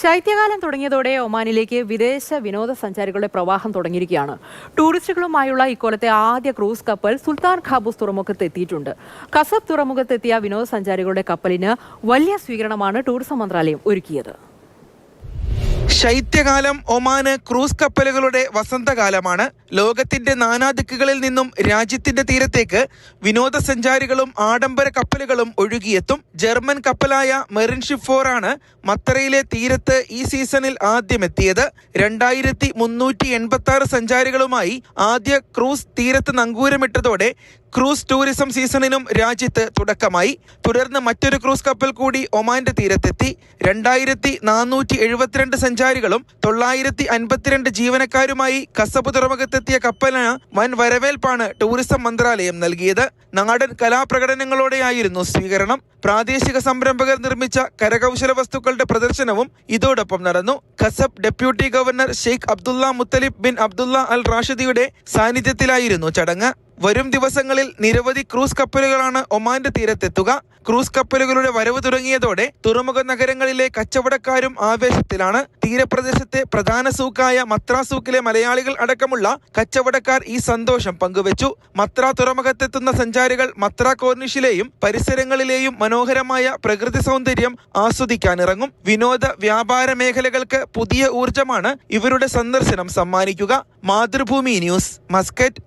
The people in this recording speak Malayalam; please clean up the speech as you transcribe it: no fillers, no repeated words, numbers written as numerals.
ശൈത്യകാലം തുടങ്ങിയതോടെ ഒമാനിലേക്ക് വിദേശ വിനോദസഞ്ചാരികളുടെ പ്രവാഹം തുടങ്ങിയിരിക്കുകയാണ്. ടൂറിസ്റ്റുകളുമായുള്ള ഇക്കൊല്ലത്തെ ആദ്യ ക്രൂസ് കപ്പൽ സുൽത്താൻ ഖാബൂസ് തുറമുഖത്ത് എത്തിയിട്ടുണ്ട്. കസബ് തുറമുഖത്തെത്തിയ വിനോദസഞ്ചാരികളുടെ കപ്പലിന് വലിയ സ്വീകരണമാണ് ടൂറിസം മന്ത്രാലയം ഒരുക്കിയത്. ശൈത്യകാലം ഒമാന് ക്രൂസ് കപ്പലുകളുടെ വസന്തകാലമാണ്. ലോകത്തിന്റെ നാനാദിക്കുകളിൽ നിന്നും രാജ്യത്തിന്റെ തീരത്തേക്ക് വിനോദസഞ്ചാരികളും ആഡംബര കപ്പലുകളും ഒഴുകിയെത്തും. ജർമ്മൻ കപ്പലായ മെറിൻ ഷിപ്പ് 4 ആണ് മത്തറയിലെ തീരത്ത് ഈ സീസണിൽ ആദ്യമെത്തിയത്. 2386 സഞ്ചാരികളുമായി ആദ്യ ക്രൂസ് തീരത്ത് നങ്കൂരമിട്ടതോടെ ക്രൂസ് ടൂറിസം സീസണിനും രാജ്യത്ത് തുടക്കമായി. തുടർന്ന് മറ്റൊരു ക്രൂസ് കപ്പൽ കൂടി ഒമാന്റെ തീരത്തെത്തി. 2472 സഞ്ചാരികളും 952 ജീവനക്കാരുമായി കസബ് തുറമുഖത്തെത്തിയ കപ്പലിന് വൻ വരവേൽപ്പാണ് ടൂറിസം മന്ത്രാലയം നൽകിയത്. നാടൻ കലാപ്രകടനങ്ങളോടെയായിരുന്നു സ്വീകരണം. പ്രാദേശിക സംരംഭകർ നിർമ്മിച്ച കരകൗശല വസ്തുക്കളുടെ പ്രദർശനവും ഇതോടൊപ്പം നടന്നു. കസബ് deputy governor Sheikh Abdullah Muttalib bin Abdullah al റാഷിദിയുടെ സാന്നിധ്യത്തിലായിരുന്നു ചടങ്ങ്. വരും ദിവസങ്ങളിൽ നിരവധി ക്രൂസ് കപ്പലുകളാണ് ഒമാന്റെ തീരത്തെത്തുക. ക്രൂസ് കപ്പലുകളുടെ വരവ് തുടങ്ങിയതോടെ തുറമുഖ നഗരങ്ങളിലെ കച്ചവടക്കാരും ആവേശത്തിലാണ്. തീരപ്രദേശത്തെ പ്രധാന സൂക്കായ മത്ര സൂക്കിലെ മലയാളികൾ അടക്കമുള്ള കച്ചവടക്കാർ ഈ സന്തോഷം പങ്കുവച്ചു. മത്ര തുറമുഖത്തെത്തുന്ന സഞ്ചാരികൾ മത്ര കോർണിഷിലെയും പരിസരങ്ങളിലെയും മനോഹരമായ പ്രകൃതി സൗന്ദര്യം ആസ്വദിക്കാനിറങ്ങും. വിനോദ വ്യാപാര മേഖലകൾക്ക് പുതിയ ഊർജമാണ് ഇവരുടെ സന്ദർശനം സമ്മാനിക്കുക. Mathrubhumi news, Muscat.